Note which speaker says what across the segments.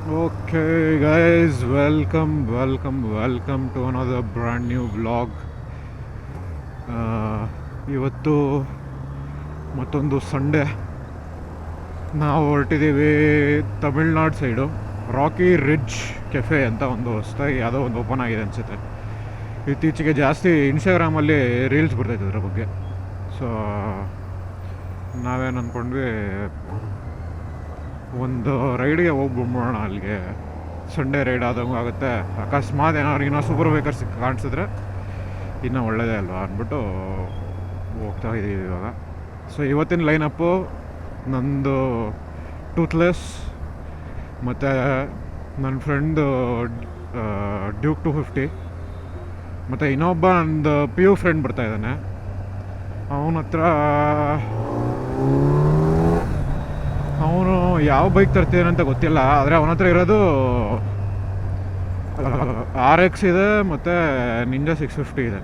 Speaker 1: Okay, guys, welcome to another brand new vlog. ಇವತ್ತು ಮತ್ತೊಂದು Sunday ನಾವು ಹೊರಟಿದ್ದೀವಿ Tamil Nadu side. Rocky Ridge cafe ಅಂತ ಒಂದು ಹೊಸದಾಗಿ ಯಾವುದೋ ಒಂದು ಓಪನ್ ಆಗಿದೆ ಅನಿಸುತ್ತೆ. ಇತ್ತೀಚೆಗೆ ಜಾಸ್ತಿ ಇನ್ಸ್ಟಾಗ್ರಾಮಲ್ಲಿ ರೀಲ್ಸ್ ಬರ್ತೈತೆ ಅದ್ರ ಬಗ್ಗೆ. ಸೊ ನಾವೇನು ಅಂದ್ಕೊಂಡ್ವಿ, ಒಂದು ರೈಡ್ಗೆ ಹೋಗ್ಬಿಡೋಣ ಅಲ್ಲಿಗೆ. ಸಂಡೇ ರೈಡ್ ಆದಂಗೆ ಆಗುತ್ತೆ. ಅಕಸ್ಮಾತ್ ಏನಾದ್ರು ಇನ್ನೂ ಸೂಪರ್ ವೇಕರ್ ಕಾಣಿಸಿದ್ರೆ ಇನ್ನೂ ಒಳ್ಳೆಯದೇ ಅಲ್ವಾ ಅಂದ್ಬಿಟ್ಟು ಹೋಗ್ತಾ ಇದ್ದೀವಿ ಇವಾಗ. ಸೊ ಇವತ್ತಿನ ಲೈನಪ್ಪು ನಂದು ಟೂತ್ಲೆಸ್ ಮತ್ತು ನನ್ನ ಫ್ರೆಂಡು ಡ್ಯೂಕ್ 250 ಮತ್ತು ಇನ್ನೊಬ್ಬ ನಂದು ಪಿ ಯು ಫ್ರೆಂಡ್ ಬರ್ತಾಯಿದ್ದಾನೆ. ಅವನ ಹತ್ರ ಅವನು ಯಾವ ಬೈಕ್ ತರ್ತೀನಿ ಅಂತ ಗೊತ್ತಿಲ್ಲ, ಆದರೆ ಅವನ ಹತ್ರ ಇರೋದು RX ಇದೆ ಮತ್ತು ನಿಂಜಾ 650 ಇದೆ.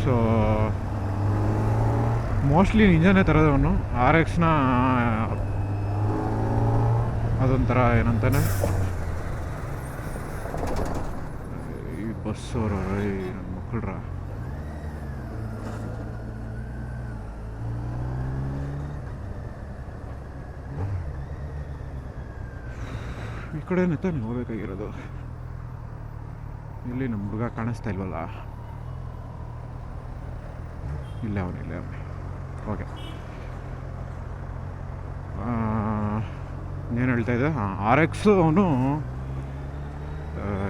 Speaker 1: ಸೊ ಮೋಸ್ಟ್ಲಿ ನಿಂಜಾನೇ ತರೋದು ಅವನು. RXನ ಅದೊಂಥರ ಏನಂತಾನೆ, ಈ ಬಸ್ಸವರು ನನ್ನ ಮಕ್ಕಳ್ರ ಈ ಕಡೆನೇ ತಾನೆ ಹೋಗ್ಬೇಕಾಗಿರೋದು. ಇಲ್ಲಿ ನಮ್ಮ ಹುಡುಗ ಕಾಣಿಸ್ತಾ ಇಲ್ವಲ್ಲ. ಇಲ್ಲೇ ಅವನು. ಓಕೆ, ಏನು ಹೇಳ್ತಾ ಇದ್ದೆ? RX ಅವನು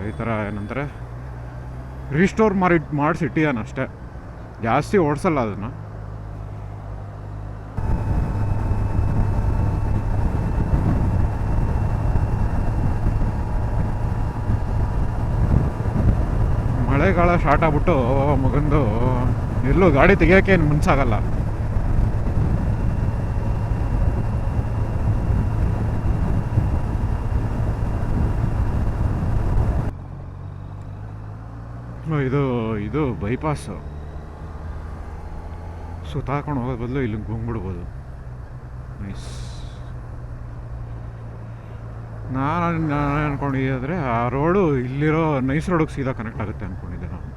Speaker 1: ಈ ಥರ ಏನಂತಾರೆ, ರೀಸ್ಟೋರ್ ಮಾಡಿಸಿಟ್ಟಿದ್ದಾನೆ ಅಷ್ಟೇ, ಜಾಸ್ತಿ ಓಡಿಸಲ್ಲ ಅದನ್ನು. ಮಳೆಗಾಲ ಸ್ಟಾರ್ಟ್ ಆಗ್ಬಿಟ್ಟು ಮಗಂದು ಎಲ್ಲೂ ಗಾಡಿ ತೆಗಿಯೋಕೆ ಏನು ಮನ್ಸಾಗಲ್ಲ. ಇದು ಬೈಪಾಸು. ಸುತ್ತಾಕೊಂಡು ಹೋಗೋದು ಬದಲು ಇಲ್ಲಿ ಗುಂಗ್ಬಿಡ್ಬೋದು. ನೈಸ್. ನಾನು ಅಂದ್ಕೊಂಡಿದ್ದೆ ಆ ರೋಡು ಇಲ್ಲಿರೋ ನೈಸ್ ರೋಡಿಗೆ ಸೀದಾ ಕನೆಕ್ಟ್ ಆಗುತ್ತೆ ಅಂದ್ಕೊಂಡಿದ್ದೆ ನಾನು.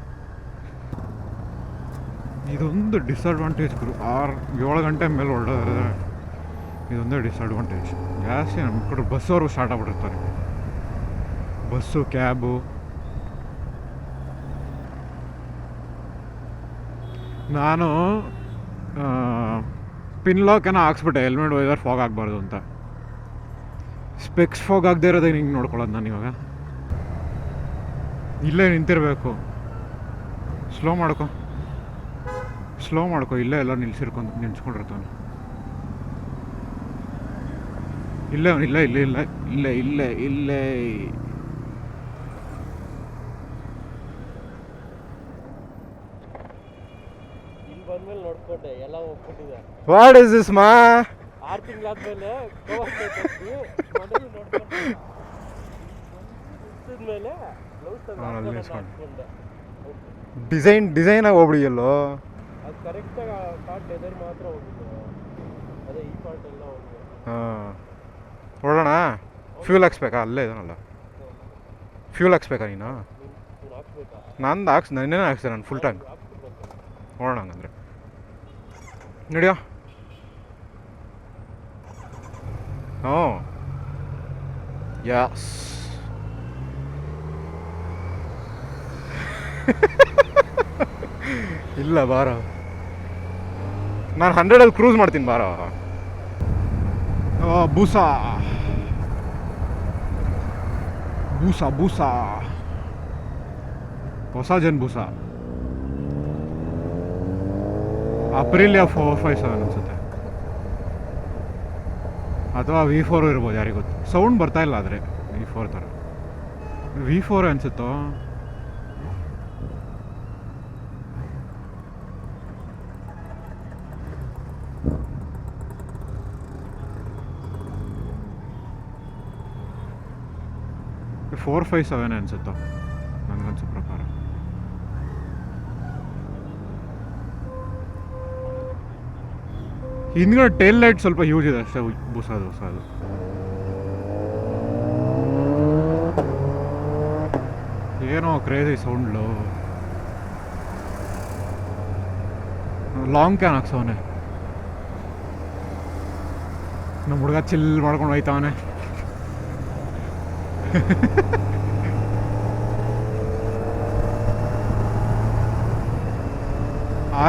Speaker 1: ಇದೊಂದು ಡಿಸಡ್ವಾಂಟೇಜ್. 7 ಗಂಟೆ ಮೇಲೆ ಹೊರಡಿದ್ರೆ ಇದೊಂದೇ ಡಿಸಡ್ವಾಂಟೇಜ್. ಜಾಸ್ತಿ ನಮ್ಮ ಕಡೆ ಬಸ್ಸವರು ಸ್ಟಾರ್ಟ್ ಆಗ್ಬಿಟ್ಟಿರ್ತಾರೆ. Bus, cab. ನಾನು ಪಿನ್ ಲಾಕೇನೋ ಹಾಕ್ಸ್ಬಿಟ್ಟೆ, ಹೆಲ್ಮೆಟ್ ವೈಸರ್ ಫಾಗ್ ಆಗಬಾರ್ದು ಅಂತ. ಸ್ಪೆಕ್ಸ್ ಫಾಗ್ ಆಗದೆ ಇರೋದೇ ಹಿಂಗೆ ನೋಡ್ಕೊಳ್ಳೋದು ನಾನು ಇವಾಗ. ಇಲ್ಲೇ ನಿಂತಿರಬೇಕು. ಸ್ಲೋ ಮಾಡ್ಕೊ. ಇಲ್ಲೇ ಎಲ್ಲ ನಿಲ್ಸ್ಕೊಂಡಿರ್ತಾನೆ. ಇಲ್ಲೇ. ವಾಟ್ ಇಸ್ ದಿಸ್ ಮಾ?
Speaker 2: 6 ತಿಂಗಳಾದ್ಮೇಲೆ
Speaker 1: ಡಿಸೈನ್ ಆಗಿ ಹೋಗ್ಬಿಡಿಯಲ್ಲೋ.
Speaker 2: ಅದು ಕರೆಕ್ಟಾಗಿ ಪಾರ್ಟ್ ಲೆದರ್ ಮಾತ್ರ ಹೋಗಿದ್ದು, ಅದೇ ಈ ಪಾರ್ಟ್ ಎಲ್ಲ ಹೋಗಿದೆ.
Speaker 1: ಹಾಂ, ಹೊರಡೋಣ. ಫ್ಯೂಲ್ ಹಾಕ್ಸ್ಬೇಕಾ? ಅಲ್ಲೇ ಇದನ್ನಲ್ಲ, ಫ್ಯೂಲ್ ಹಾಕ್ಸ್ಬೇಕಾ ನೀನು?
Speaker 2: ಹಾಕ್ಬೇಕಾ?
Speaker 1: ನನ್ನೇನು ಹಾಕ್ಸ್ದೆ ನಾನು ಫುಲ್ ಟ್ಯಾಂಕ್. ಹೊರಡೋಣ ಹಂಗಂದ್ರೆ ನಡಿಯೋ. ಹ್ಞೂ, ಯಾಸ್. ಇಲ್ಲ ಬಾರ, ನಾನು 100 ಕ್ರೂಸ್ ಮಾಡ್ತೀನಿ ಬಾರ. ಬೂಸಾ ಹೊಸ ಜನ್ ಬೂಸಾ. ಅಪ್ರಿಲಿಯಾ 457 ಅನ್ಸುತ್ತೆ, ಅಥವಾ V4 ಇರ್ಬೋದು, ಯಾರಿಗೆ ಗೊತ್ತು. ಸೌಂಡ್ ಬರ್ತಾ ಇಲ್ಲ ಆದರೆ V4 ಥರ. V4 ಅನ್ಸುತ್ತೋ. $457 ಅನ್ಸುತ್ತೋ ನನಗನ್ಸೋ ಪ್ರಕಾರ. ಹಿಂದ್ಗಡೆ ಟೇಲ್ ಲೈಟ್ ಸ್ವಲ್ಪ ಯೂಸ್ ಇದೆ ಅಷ್ಟೇ, ಹೊಸದು. ಏನೋ ಕ್ರೇಜಿ ಸೌಂಡ್ಲು. ಲಾಂಗ್ ಕ್ಯಾನ್ ಹಾಕ್ಸವನೆ ನಮ್ಮ ಹುಡುಗ, ಚಿಲ್ ಮಾಡ್ಕೊಂಡು ಹೋಯ್ತವನೆ.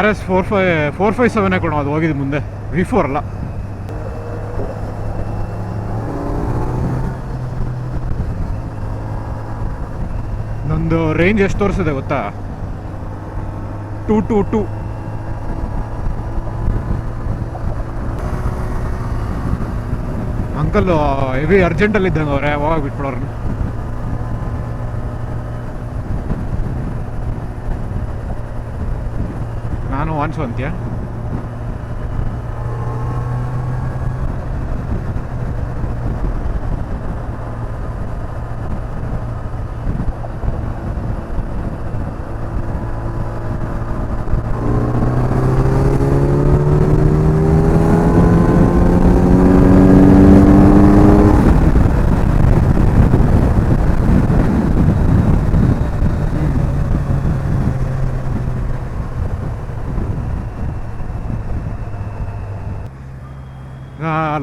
Speaker 1: RS 457 ಕೊಡೋ ಅದು ಹೋಗಿದ್ದು ಮುಂದೆ, V4 ಅಲ್ಲ. ನಂದು ರೇಂಜ್ ಎಷ್ಟು ತೋರಿಸಿದೆ ಗೊತ್ತಾ? 222. ಅಂಕಲ್ ಹೆವಿ ಅರ್ಜೆಂಟಲ್ಲಿ ಇದ್ದಂಗೆ ಅವ್ರೆ, ಯಾವಾಗ ಬಿಟ್ಬಿಡೋರು. ನಾನು ವಾನ್ಸು ಅಂತ್ಯ.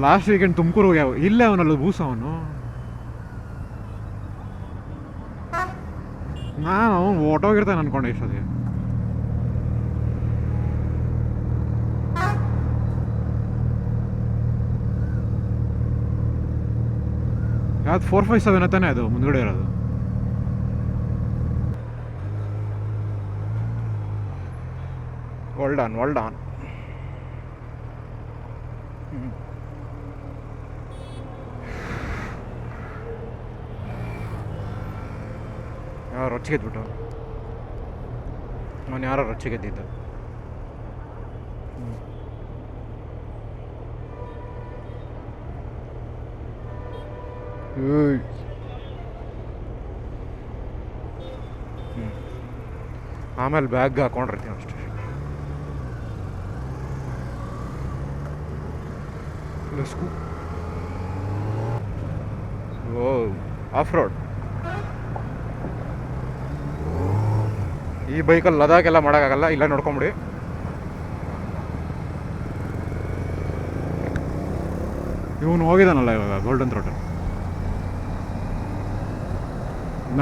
Speaker 1: ಲಾಸ್ಟ್ ವೀಕೆಂಡ್ ತುಮಕೂರು ಹೋಗ್ಯಾವ, ಇಲ್ಲೇ ಅವನಲ್ಲ ಬೂಸ ಅವನು. ನಾನು ಅವನು ಓಟೋಗಿರ್ತಾನೆ ಅನ್ಕೊಂಡೆ ಇಷ್ಟೊತ್ತಿಗೆ. ಯಾವ್ದು 457 ತಾನೇ ಅದು ಮುಂದ್ಗಡೆ ಇರೋದು? Old on. ಯಾರು ರೊಚ್ಚಿಗೆದ್ಬಿಟ್ಟು ಅವನು, ಯಾರೋ ರೊಚ್ಚಿಗೆದ್ದಿದ್ದ. ಆಮೇಲೆ ಬ್ಯಾಗ್ ಹಾಕೊಂಡಿರ್ತೀನಿ ಅಷ್ಟೇ. ಓ, ಆಫ್ ರೋಡ್. ಈ ಬೈಕಲ್ಲಿ ಲದಾಖ್ ಎಲ್ಲ ಮಾಡೋಕ್ಕಾಗಲ್ಲ, ಇಲ್ಲ ನೋಡ್ಕೊಂಬಿಡಿ. ಇವನು ಹೋಗಿದ್ದಾನಲ್ಲ ಇವಾಗ ಗೋಲ್ಡನ್ ಥ್ರೋಟಲ್.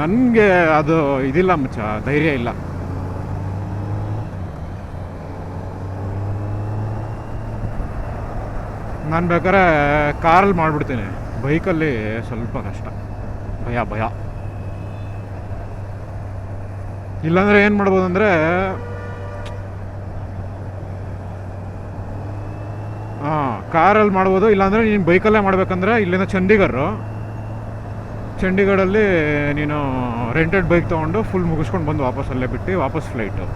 Speaker 1: ನನಗೆ ಅದು ಇದಿಲ್ಲ ಮಚ್ಚ, ಧೈರ್ಯ ಇಲ್ಲ. ನಾನು ಬೇಕಾದ್ರೆ ಕಾರಲ್ಲಿ ಮಾಡಿಬಿಡ್ತೀನಿ, ಬೈಕಲ್ಲಿ ಸ್ವಲ್ಪ ಕಷ್ಟ, ಭಯ. ಇಲ್ಲಾಂದರೆ ಏನು ಮಾಡ್ಬೋದು ಅಂದರೆ, ಕಾರಲ್ಲಿ ಮಾಡ್ಬೋದು. ಇಲ್ಲಾಂದರೆ ನೀನು ಬೈಕಲ್ಲೇ ಮಾಡ್ಬೇಕಂದ್ರೆ ಇಲ್ಲಿಂದ ಚಂಡೀಗಢಲ್ಲಿ ನೀನು ರೆಂಟೆಡ್ ಬೈಕ್ ತೊಗೊಂಡು ಫುಲ್ ಮುಗಿಸ್ಕೊಂಡು ಬಂದು ವಾಪಸ್ ಅಲ್ಲೇ ಬಿಟ್ಟು ವಾಪಸ್ ಫ್ಲೈಟು.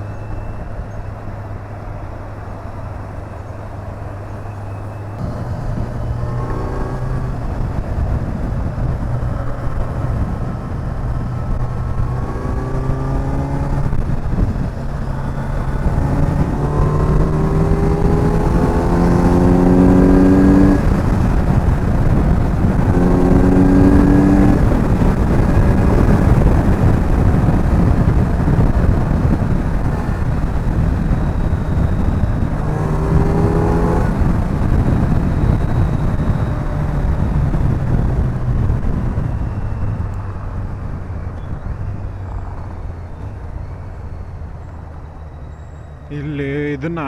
Speaker 1: ಇಲ್ಲಿ ಇದನ್ನು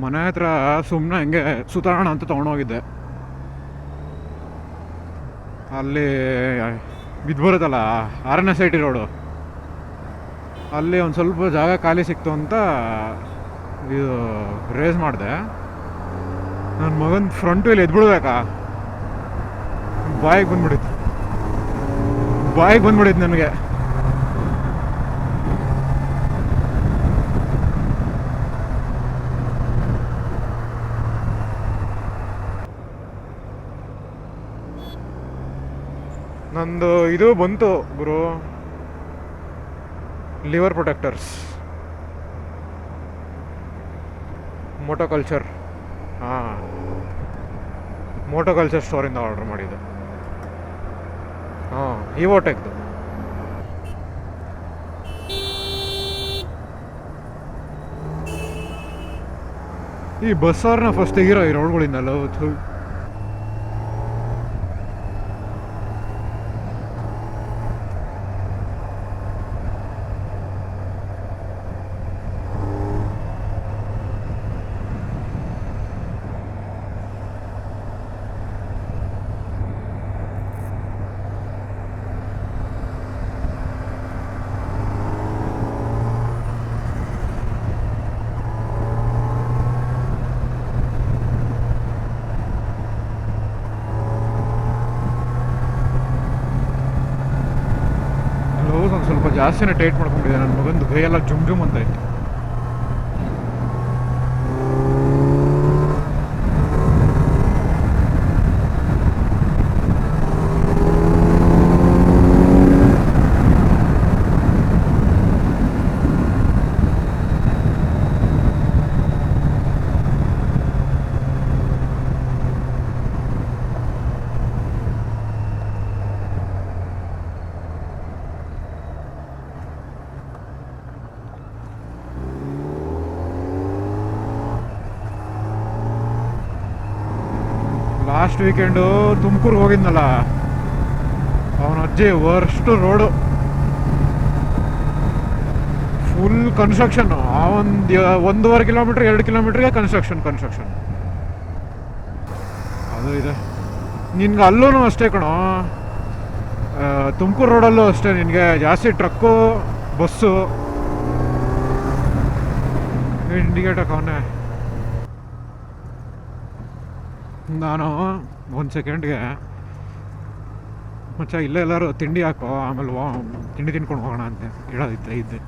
Speaker 1: ಮನೆ ಹತ್ರ ಸುಮ್ಮನೆ ಹಂಗೆ ಸುತಾರೋಣ ಅಂತ ತೊಗೊಂಡೋಗಿದ್ದೆ. ಅಲ್ಲಿ ಬಿದ್ದು ಬರುತ್ತಲ್ಲ 6ನೇ ಸೈಟಿ ರೋಡು, ಅಲ್ಲಿ ಒಂದು ಸ್ವಲ್ಪ ಜಾಗ ಖಾಲಿ ಸಿಕ್ತು ಅಂತ ಇದು ರೇಸ್ ಮಾಡಿದೆ. ನನ್ನ ಮಗನ ಫ್ರಂಟ್ ವೀಲ್ ಎದ್ಬಿಡ್ಬೇಕಾ, ಬಾಯಿಗೆ ಬಂದ್ಬಿಟ್ಟಿತ್ತು ನನಗೆ. ನಂದು ಇದು ಬಂತು ಗುರು, ಲಿವರ್ ಪ್ರೊಟೆಕ್ಟರ್ಸ್, ಮೋಟೋಕಲ್ಚರ್. ಮೋಟೋಕಲ್ಚರ್ ಸ್ಟೋರಿಂದ ಆರ್ಡರ್ ಮಾಡಿದ್ದೆ. ಇವೋಟೆಕ್ದು ಈ ಬಸ್ ಅವ್ರನ್ನ ಫಸ್ಟ್ ತೆಗಿರೋ ಈ ರೋಡ್ಗಳಿಂದಲ್ಲ. ಒಂದು ಸ್ವಲ್ಪ ಜಾಸ್ತಿನೇ ಟೈಟ್ ಮಾಡ್ಕೊಂಡಿದ್ದೆ. ನನ್ನ ಮಗಂದು ಕೈಯೆಲ್ಲ ಜುಮ್ ಜುಮ್ ಅಂತ ಇತ್ತು. ಲಾಸ್ಟ್ ವೀಕೆಂಡು ತುಮಕೂರ್ಗೆ ಹೋಗಿದ್ನಲ್ಲ, ಅವನ ಅಜ್ಜಿ ವರ್ಸ್ಟ್ ರೋಡು, ಫುಲ್ ಕನ್ಸ್ಟ್ರಕ್ಷನ್. ಆ ಒಂದು 1.5 ಕಿಲೋಮೀಟ್ರ್ 2 ಕಿಲೋಮೀಟ್ರಿಗೆ ಕನ್ಸ್ಟ್ರಕ್ಷನ್. ಅದು ಇದೆ. ನಿನ್ಗೆ ಅಲ್ಲೂ ಅಷ್ಟೇ ಕಣೋ, ತುಮಕೂರು ರೋಡಲ್ಲೂ ಅಷ್ಟೇ. ನಿನಗೆ ಜಾಸ್ತಿ ಟ್ರಕ್ಕು, ಬಸ್ಸು. ಇಂಡಿಕೇಟರ್ ಅವನೇ. ನಾನು 1 ಸೆಕೆಂಡ್ಗೆ ಮಚ್ಚ ಇಲ್ಲೇ ಎಲ್ಲರೂ ತಿಂಡಿ ಹಾಕೋ, ಆಮೇಲೆ ತಿಂಡಿ ತಿನ್ಕೊಂಡು ಹೋಗೋಣ ಅಂತ ಇದ್ದೆ.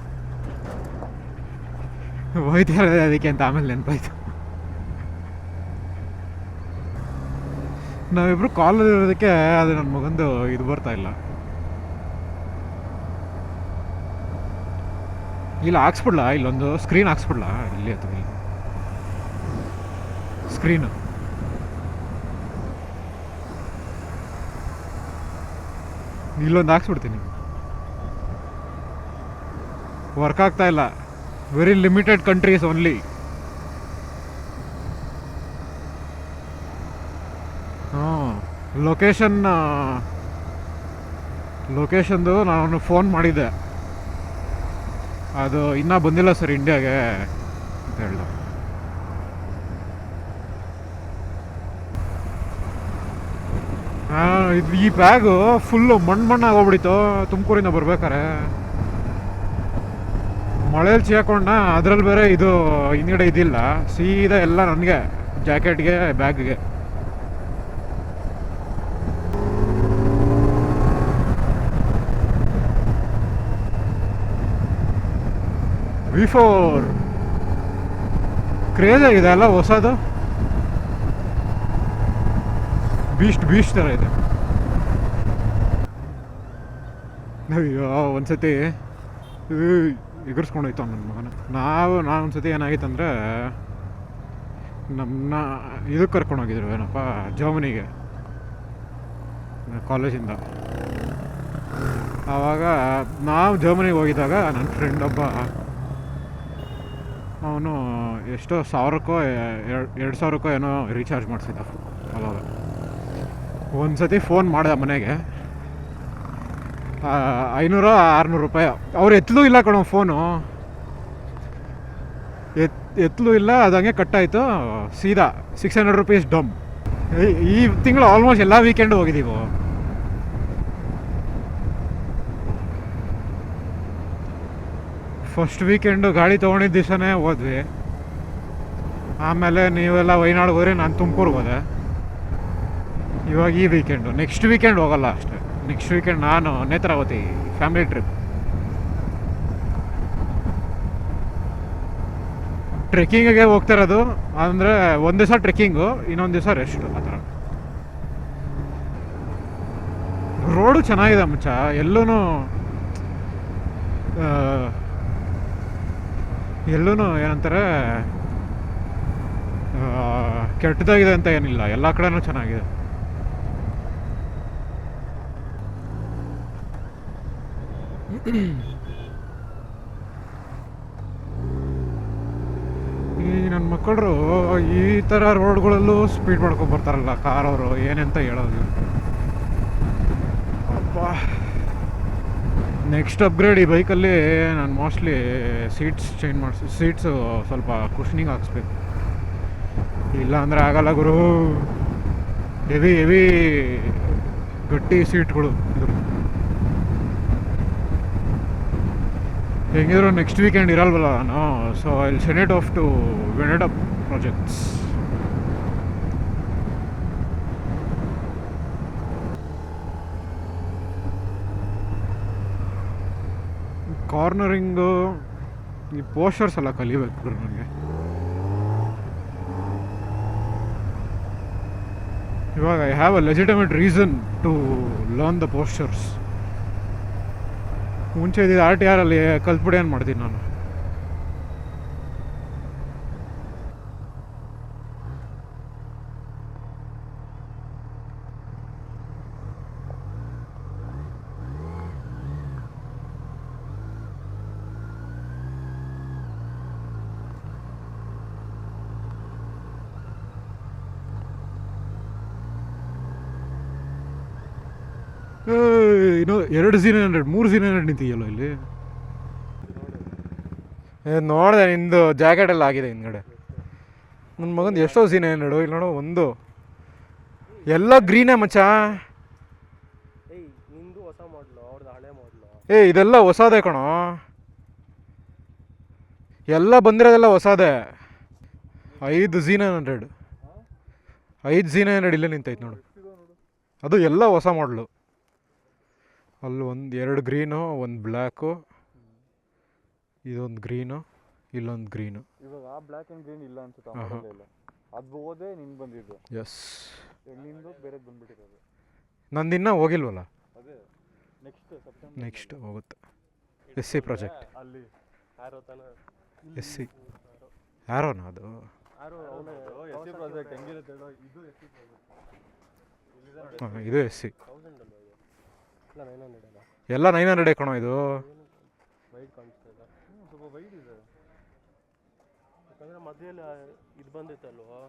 Speaker 1: ಹೋಯ್ತಾ ಅದಕ್ಕೆ ಅಂತ ಆಮೇಲೆ ನೆನಪಾಯ್ತು. ನಾವಿಬ್ರು ಕಾಲಲ್ಲಿ ಇರೋದಕ್ಕೆ ಅದು ನನ್ನ ಮಗಂದು ಇದು ಬರ್ತಾ ಇಲ್ಲ. ಇಲ್ಲ ಹಾಕ್ಸ್ಬಿಡ್ಲಾ, ಇಲ್ಲೊಂದು ಸ್ಕ್ರೀನ್ ಹಾಕ್ಸ್ಬಿಡ್ಲಾ, ಇಲ್ಲಿ ಅಥವಾ ಇಲ್ಲಿ ಸ್ಕ್ರೀನು. ಇಲ್ಲೊಂದು ಹಾಕ್ಸ್ಬಿಡ್ತೀನಿ. ವರ್ಕ್ ಆಗ್ತಾ ಇಲ್ಲ. Very limited countries only. ಲೊಕೇಶನ್ದು ನಾನು ಫೋನ್ ಮಾಡಿದ್ದೆ, ಅದು ಇನ್ನೂ ಬಂದಿಲ್ಲ ಸರ್ ಇಂಡಿಯಾಗೆ ಅಂತ ಹೇಳ್ದ. ಈ ಬ್ಯಾಗು ಫುಲ್ಲು ಮಣ್ಣಾಗಿ ಹೋಗ್ಬಿಡಿತು ತುಮಕೂರಿಂದ ಬರ್ಬೇಕಾರೆ. ಮಳೇಲಿ ಸಿಗಾಕೊಂಡ, ಅದ್ರಲ್ಲಿ ಬೇರೆ ಇದು ಹಿಂದ್ಗಡೆ ಇದಿಲ್ಲ, ಸೀದಾ ಎಲ್ಲ ನನಗೆ, ಜಾಕೆಟ್ಗೆ ಬ್ಯಾಗ್ಗೆ. V4 ಕ್ರೇಜ್ ಆಗಿದೆ ಅಲ್ಲ ಹೊಸದು, ಬೀಸ್ಟ್ ಥರ ಇದೆ. ಅಯ್ಯೋ ಒಂದ್ಸತಿ ಎಗರ್ಸ್ಕೊಂಡೋಯ್ತು ನನ್ನ ಮಗನ. ನಾನು ಒಂದ್ಸತಿ ಏನಾಗಿತ್ತಂದರೆ, ನಮ್ಮನ್ನ ಇದಕ್ಕೆ ಕರ್ಕೊಂಡೋಗಿದ್ರು, ಏನಪ್ಪ, ಜರ್ಮನಿಗೆ ಕಾಲೇಜಿಂದ. ಆವಾಗ ನಾವು ಜರ್ಮನಿಗೆ ಹೋಗಿದ್ದಾಗ ನನ್ನ ಫ್ರೆಂಡ್ ಒಬ್ಬ, ಅವನು ಎಷ್ಟೋ 1000ಕ್ಕೋ 2000ಕ್ಕೋ ಏನೋ ರೀಚಾರ್ಜ್ ಮಾಡಿಸಿದ್ದ. ಅವಾಗ ಒಂದು ಸತಿ ಫೋನ್ ಮಾಡ್ದೆ ಮನೆಗೆ, 500-600 ರೂಪಾಯಿ. ಅವ್ರು ಎತ್ತಲೂ ಇಲ್ಲ ಕಣೋ ಫೋನು, ಎತ್ತಲೂ ಇಲ್ಲ. ಅದಂಗೆ ಕಟ್ಟಾಯಿತು, ಸೀದಾ 600 ರೂಪೀಸ್ ಡಮ್. ಈ ತಿಂಗಳು ಆಲ್ಮೋಸ್ಟ್ ಎಲ್ಲ ವೀಕೆಂಡು ಹೋಗಿದ್ದೀವಿ. ಫಸ್ಟ್ ವೀಕೆಂಡು ಗಾಡಿ ತೊಗೊಂಡಿದ್ದ ದಿವಸನೇ ಹೋದ್ವಿ. ಆಮೇಲೆ ನೀವೆಲ್ಲ ವಯನಾಡ್ಗೆ ಹೋದ್ರೆ ನಾನು ತುಮಕೂರ್ಗೆ ಹೋದೆ. ಇವಾಗ ಈ ವೀಕೆಂಡು, ನೆಕ್ಸ್ಟ್ ವೀಕೆಂಡ್ ಹೋಗಲ್ಲ ಅಷ್ಟೇ. ನೆಕ್ಸ್ಟ್ ವೀಕೆಂಡ್ ನಾನು ನೇತ್ರಾವತಿ ಫ್ಯಾಮಿಲಿ ಟ್ರಿಪ್. ಟ್ರೆಕ್ಕಿಂಗಿಗೆ ಹೋಗ್ತಾ ಇರೋದು. ಅಂದರೆ ಒಂದು ದಿವಸ ಟ್ರೆಕ್ಕಿಂಗು, ಇನ್ನೊಂದು ದಿವಸ ರೆಸ್ಟು, ಆ ಥರ. ರೋಡು ಚೆನ್ನಾಗಿದೆ ಮುಚ್ಚ, ಎಲ್ಲೂ ಏನಂತಾರೆ ಕೆಟ್ಟದಾಗಿದೆ ಅಂತ ಏನಿಲ್ಲ, ಎಲ್ಲ ಕಡೆನೂ ಚೆನ್ನಾಗಿದೆ. ನನ್ನ ಮಕ್ಕಳು ಈ ಥರ ರೋಡ್ಗಳಲ್ಲೂ ಸ್ಪೀಡ್ ಮಾಡ್ಕೊಂಡು ಬರ್ತಾರಲ್ಲ ಕಾರವರು, ಏನಂತ ಹೇಳೋದು. ಅಪ್ಪ, ನೆಕ್ಸ್ಟ್ ಅಪ್ಗ್ರೇಡ್ ಈ ಬೈಕಲ್ಲಿ ನಾನು ಮೋಸ್ಟ್ಲಿ ಸೀಟ್ಸ್ ಚೇಂಜ್ ಮಾಡಿಸಿ, ಸೀಟ್ಸು ಸ್ವಲ್ಪ ಕುಷನಿಂಗ್ ಹಾಕ್ಸ್ಬೇಕು. ಇಲ್ಲ ಅಂದರೆ ಆಗಲ್ಲ ಗುರು. ಹೆವಿ ಗಟ್ಟಿ ಸೀಟ್ಗಳು ಇದು. ಹೆಂಗಿದ್ರು ನೆಕ್ಸ್ಟ್ ವೀಕೆಂಡ್ ಇರಲ್ವಲ್ಲ ನಾನು, so I will send it off to ವೆನೆಡಾ ಪ್ರಾಜೆಕ್ಟ್ಸ್. ಕಾರ್ನರಿಂಗು, ಈ ಪೋಸ್ಟರ್ಸ್ ಎಲ್ಲ ಕಲಿಬೇಕು ಬಿಡ್ರಿ ನನಗೆ. ಇವಾಗ I have a legitimate reason to learn the posters. ಮುಂಚೆ ಇದ್ದಿದ್ದು RTR ಅಲ್ಲಿ ಕಲ್ತ್ಬಿಡಿ ಏನು ಮಾಡ್ತೀನಿ ನಾನು. ಇನ್ನು 2 Z900, 3 Z900 ನಿಂತಿದೆಯಲ್ಲ ಇಲ್ಲಿ. ನೋಡಿದೆ ನಿಂದು ಜಾಕೆಟ್ ಎಲ್ಲ ಆಗಿದೆ ಹಿಂದ್ಗಡೆ. ನನ್ನ ಮಗಂದು ಎಷ್ಟೋ Z900 ಇಲ್ಲಿ ನೋಡು. ಒಂದು ಎಲ್ಲ ಗ್ರೀನೇ ಮಚ್ಚ.
Speaker 2: ನಿಂದು ಹೊಸ ಮಾಡಲು, ಅವ್ರದ್ದು ಹಳೆ ಮಾಡಲು.
Speaker 1: ಇದೆಲ್ಲ ಹೊಸದೇ ಕಣೋ, ಎಲ್ಲ ಬಂದಿರೋದೆಲ್ಲ ಹೊಸದೇ. 5 Z900, 5 Z900 ಇಲ್ಲೇ ನಿಂತೈತೆ ನೋಡು. ಅದು ಎಲ್ಲ ಹೊಸ ಮಾಡಲು. ಅಲ್ಲಿ 2 ಗ್ರೀನು, 1 ಬ್ಲ್ಯಾಕು, ಇದೊಂದು ಗ್ರೀನು, ಇಲ್ಲೊಂದು ಗ್ರೀನು.
Speaker 3: ಇವಾಗ ಆ ಬ್ಲ್ಯಾಕ್ ಆ್ಯಂಡ್ ಗ್ರೀನ್ ಇಲ್ಲ ಅನ್ಸುತ್ತೆ, ಅದು ಹೋದೆ ನಿಂದು ಬಂದಿದ್ದು.
Speaker 1: ಎಸ್,
Speaker 3: ನಿಂದು ಬೇರೆದು ಬಂದ್ಬಿಟ್ಟಿರೋದು.
Speaker 1: ನಂದಿನ್ನ ಹೋಗಿಲ್ವಲ್ಲ,
Speaker 3: ಅದೇ
Speaker 1: ನೆಕ್ಸ್ಟ್ ಹೋಗುತ್ತೆ. SC ಪ್ರಾಜೆಕ್ಟ್
Speaker 3: ಅಲ್ಲಿ
Speaker 2: ಯಾರೋ ತಾನ
Speaker 1: SC ಯಾರೋನ ಅದು.
Speaker 3: SC ಪ್ರಾಜೆಕ್ಟ್ ಹೆಂಗಿರುತ್ತೆ ಹೇಳೋ. ಇದು SC ಪ್ರಾಜೆಕ್ಟ್,
Speaker 1: ಹಾಂ, ಇದು SC.
Speaker 2: 1000 ಅಲ್ಲ, ಇಲ್ಲ 900 ಅಲ್ಲ,
Speaker 1: ಎಲ್ಲ 900 ಕಣೋ ಇದು.
Speaker 2: ವೈಡ್ ಕಾಣಿಸ್ತಾ ಇಲ್ಲ,
Speaker 3: ಸ್ವಲ್ಪ ವೈಡ್ ಇದೆ.
Speaker 2: ಯಾಕಂದರೆ ಮಧ್ಯದಲ್ಲಿ ಇದು ಬಂದಿತ್ತಲ್ವ.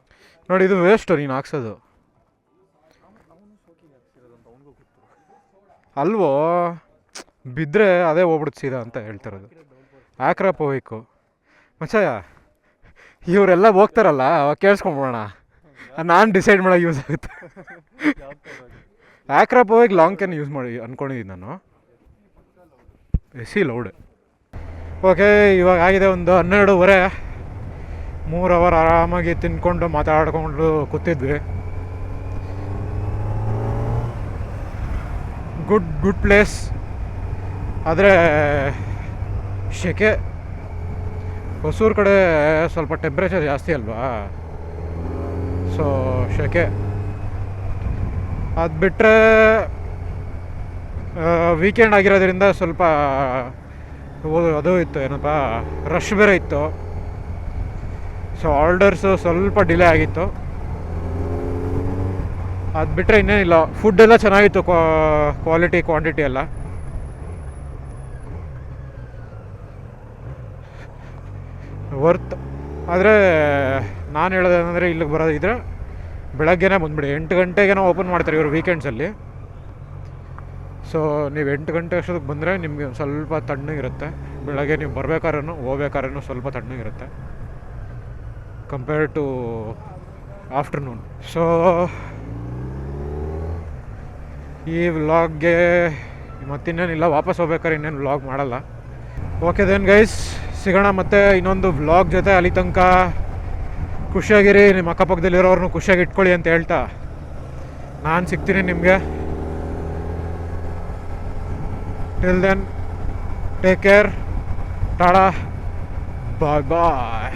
Speaker 1: ನೋಡಿ, ಇದು ವೇಸ್ಟ್ ನೀನು ಹಾಕ್ಸೋದು. ಅಲ್ವೋ, ಬಿದ್ದರೆ ಅದೇ ಹೋಗ್ಬಿಡುತ್ತೆ ಸೀದಾ ಅಂತ ಹೇಳ್ತಿರೋದು. ಆಕ್ರಾಪ್ ಹೋಯ್ಕು ಮಚ್ಚಯ್ಯ, ಇವರೆಲ್ಲ ಹೋಗ್ತಾರಲ್ಲ, ಅವಾಗ ಕೇಳಿಸ್ಕೊಂಬಿಡೋಣ. ನಾನು ಡಿಸೈಡ್ ಮಾಡೋಕೆ ಯೂಸ್ ಆಗುತ್ತೆ. ಆಕ್ರಾಪ್ ಹೋಗಿ ಲಾಂಗ್ ಕ್ಯಾನ್ ಯೂಸ್ ಮಾಡಿ ಅಂದ್ಕೊಂಡಿದ್ದೀನಿ ನಾನು. SC loud. ಓಕೆ, ಇವಾಗ ಆಗಿದೆ ಒಂದು 12:30. 3 ಅವರ್ ಆರಾಮಾಗಿ ತಿನ್ಕೊಂಡು ಮಾತಾಡ್ಕೊಂಡು ಕೂತಿದ್ವಿ. Good place. ಆದರೆ ಶೆಕೆ. ಹೊಸೂರು ಕಡೆ ಸ್ವಲ್ಪ ಟೆಂಪ್ರೇಚರ್ ಜಾಸ್ತಿ ಅಲ್ವಾ, ಸೊ ಶೆಕೆ. ಅದು ಬಿಟ್ಟರೆ ವೀಕೆಂಡ್ ಆಗಿರೋದ್ರಿಂದ ಸ್ವಲ್ಪ ಅದು ಇತ್ತು, ಏನಪ್ಪ, ರಶ್ ಬೇರೆ ಇತ್ತು. ಸೊ ಆರ್ಡರ್ಸು ಸ್ವಲ್ಪ ಡಿಲೇ ಆಗಿತ್ತು. ಅದು ಬಿಟ್ಟರೆ ಇನ್ನೇನಿಲ್ಲ. ಫುಡ್ಡೆಲ್ಲ ಚೆನ್ನಾಗಿತ್ತು, ಕ್ವಾಲಿಟಿ ಕ್ವಾಂಟಿಟಿ ಎಲ್ಲ. ವರ್ತ್. ಆದರೆ ನಾನು ಹೇಳೋದೇನೆಂದರೆ, ಇಲ್ಲಿಗೆ ಬರೋದಿದ್ರೆ ಬೆಳಗ್ಗೆನೇ ಬಂದುಬಿಡಿ. 8 ಗಂಟೆಗೇನೋ ಓಪನ್ ಮಾಡ್ತಾರೆ ಇವರು ವೀಕೆಂಡ್ಸಲ್ಲಿ. ಸೊ ನೀವು 8 ಗಂಟೆ ಅಷ್ಟೊತ್ತಿಗೆ ಬಂದರೆ ನಿಮಗೆ ಸ್ವಲ್ಪ ತಣ್ಣಗಿರುತ್ತೆ. ಬೆಳಗ್ಗೆ ನೀವು ಬರ್ಬೇಕಾದ್ರೂ ಹೋಗ್ಬೇಕಾದ್ರೂ ಸ್ವಲ್ಪ ತಣ್ಣಗಿರುತ್ತೆ ಕಂಪೇರ್ಡ್ ಟು ಆಫ್ಟರ್ನೂನ್. ಸೊ ಈ ವ್ಲಾಗ್ಗೆ ಮತ್ತಿನ್ನೇನಿಲ್ಲ, ವಾಪಸ್ ಹೋಗ್ಬೇಕಾದ್ರೆ ಇನ್ನೇನು ವ್ಲಾಗ್ ಮಾಡಲ್ಲ. ಓಕೆ ದೆನ್ ಗೈಸ್, ಸಿಗೋಣ ಮತ್ತೆ ಇನ್ನೊಂದು ವ್ಲಾಗ್ ಜೊತೆ. ಅಲ್ಲಿ ತನಕ ಖುಷಿಯಾಗಿರಿ, ನಿಮ್ಮ ಅಕ್ಕಪಕ್ಕದಲ್ಲಿರೋರ್ನು ಖುಷಿಯಾಗಿ ಇಟ್ಕೊಳ್ಳಿ ಅಂತ ಹೇಳ್ತಾ ನಾನು ಸಿಗ್ತೀನಿ ನಿಮಗೆ. Till then, take care, tada, bye ಬಾಯ್.